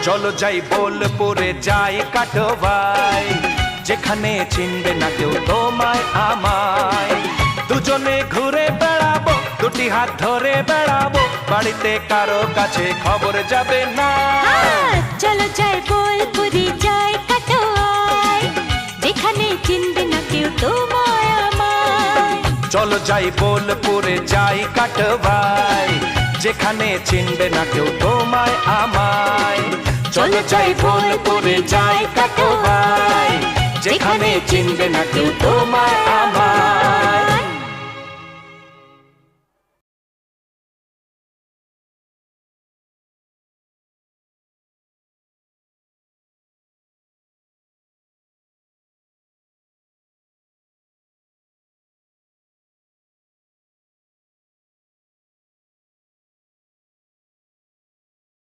চলো যাই বোলপুরে যাই কাটোয়ায়, যেখানে চিনবে না কেউ তোমায় আমায়। দুজনে ঘুরে বেড়াবো, দুটি হাত ধরে বেড়াবো, বাড়িতে কারো কাছে খবর যাবে না। চলো যাই বোলপুরে যাই কাটোয়ায়, যেখানে চিনবে না কেউ তোমায় আমায়। চলো যাই বোলপুরে যাই কাটোয়ায়, যেখানে চিনবে না কেউ তোমায় আমায়। চলো যাই বোলপুরে যাই কাটোয়ায়, যেখানে চিনবে না কেউ তোমায় আমায়।